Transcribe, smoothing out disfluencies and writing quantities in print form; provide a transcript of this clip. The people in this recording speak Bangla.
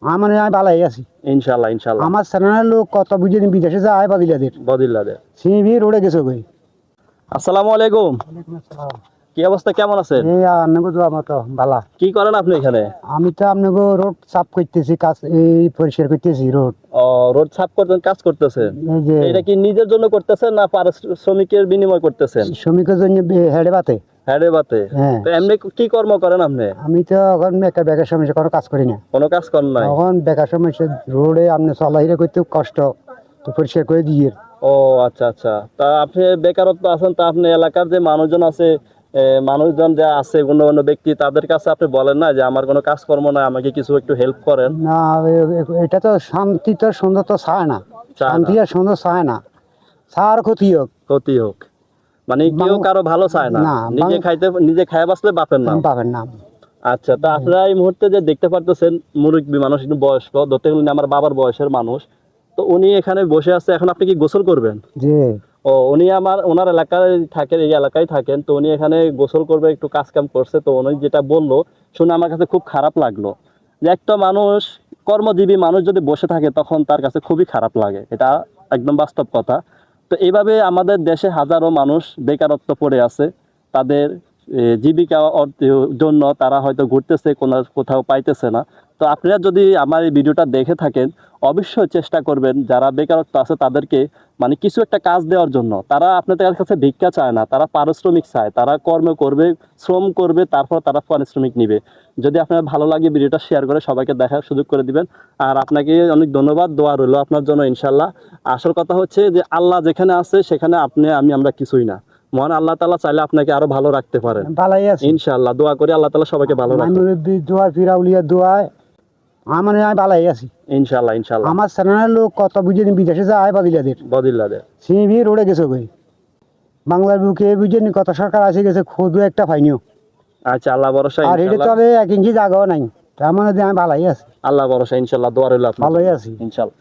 আমার আমি ভালাই আছি ইনশাআল্লাহ ইনশাআল্লাহ। আমার চ্যানেলের লোক কত বুঝে বিদেশে যায় বদিলাদের বদিল্লাদের। সিবি রোডে গেছে কই। আসসালামু আলাইকুম। কি অবস্থা, কেমন আছেন? এই আপনাকে দোয়া মতো ভালা। কি করেন আপনি এখানে? আমি তো আপনাকে রোড সাফ করতেছি, কাজ এই পরিষ্কার করতেছি রোড। ও, রোড সাফ করতেন, কাজ করতেছেন। এই যে এটা কি নিজের জন্য করতেছেন না পারিশ্রমিকের বিনিময় করতেছেন? শ্রমিকের জন্য হেডে বাতে। হ্যাঁ বাতে। হ্যাঁ, তো এমনি কি কর্ম করেন আপনি? আমি তো এখন একটা বেকার সমস্যা কোনো কাজ করি না। কোনো কাজ করেন নাই? এখন বেকার সমস্যা রোডে আপনি চলাফেরা করতে কষ্ট, তো পরিষ্কার করে দিয়ে। ও আচ্ছা আচ্ছা। তা আপনি বেকারত্ব আছেন, তা আপনি এলাকার যে মানুষজন আছে, মানুষজন যে আছে গণ্যমান্য ব্যক্তি, তাদের কাছে আপনি বলেন না যে আমার কোনো কাজকর্ম নাই, আমাকে কিছু একটু হেল্প করেন? না, এটা তো শান্তি তো সুন্দর তো চায় না, চায় শান্তি না। আর সুন্দর চায় না, চার ক্ষতি হোক। ক্ষতি হোক মানে কেউ কারো ভালো চায় না, না, নিজে খায় বাঁচলে বাপের নাম। পাবেন না। আচ্ছা, তা আপনারা এই মুহূর্তে যে দেখতে পারতেছেন মুরব্বী মানুষ, একটু বয়স্ক, ধরতে গেলে আমার বাবার বয়সের মানুষ, তো উনি এখানে বসে আছে। এখন আপনি কি গোসল করবেন? যে ও, উনি ওনার এলাকায় থাকেন, এই এলাকায় থাকেন, তো উনি এখানে গোসল করবে, একটু কাজ কাম করছে। তো উনি যেটা বললো শুনে আমার কাছে খুব খারাপ লাগলো, যে একটা মানুষ, কর্মজীবী মানুষ যদি বসে থাকে তখন তার কাছে খুবই খারাপ লাগে। এটা একদম বাস্তব কথা। তো এইভাবে আমাদের দেশে হাজারো মানুষ বেকারত্ব পড়ে আছে। তাদের জীবিকা জন্য তারা হয়তো ঘুরতেছে, কোথাও পাইতেছে না। তো আপনারা যদি আমার এই ভিডিওটা দেখে থাকেন, অবশ্যই চেষ্টা করবেন যারা বেকারত্ব আছে তাদেরকে মানে কিছু একটা কাজ দেওয়ার জন্য। তারা আপনাদের কাছে ভিক্ষা চায় না, তারা পারিশ্রমিক চায়, তারা কর্ম করবে, শ্রম করবে, তারপর তারা পারিশ্রমিক নিবে। যদি আপনার ভালো লাগে ভিডিওটা শেয়ার করে সবাইকে দেখার সুযোগ করে দিবেন। আর আপনাকে অনেক ধন্যবাদ, দোয়া রইল আপনার জন্য ইনশাল্লাহ। আসল কথা হচ্ছে যে আল্লাহ যেখানে আছে সেখানে আমরা কিছুই না। মহান আল্লাহ তাআলা চাইলে আপনাকে আরো ভালো রাখতে পারেন ভালাই আছে ইনশাল্লাহ। দোয়া করি আল্লাহ তাআলা সবাইকে ভালো রাখুন দোয়া, ফিরাউলিয়া দোয়া। আমার আমি ভালাই আছি ইনশাল্লাহ ইনশাল্লাহ। আমার চ্যানেলের লোক কত বুঝে বিদেশে যায় বদিলাদের বদিল্লাদের। সিবি রোডে গেছে কই। বাংলার বুকে বুঝে কত সরকার আসে গেছে, খুদু একটা ফাইনিও। আচ্ছা, আল্লাহ ভরসা আর এটা ইনশাল্লাহ। চলে 1 ইঞ্চি জায়গাও নাই। তার মানে আমি ভালাই আছি, আল্লাহ ভরসা ইনশাল্লাহ, দোয়া রইল আপনার ভালোই জন্য। আছি ইনশাল্লাহ।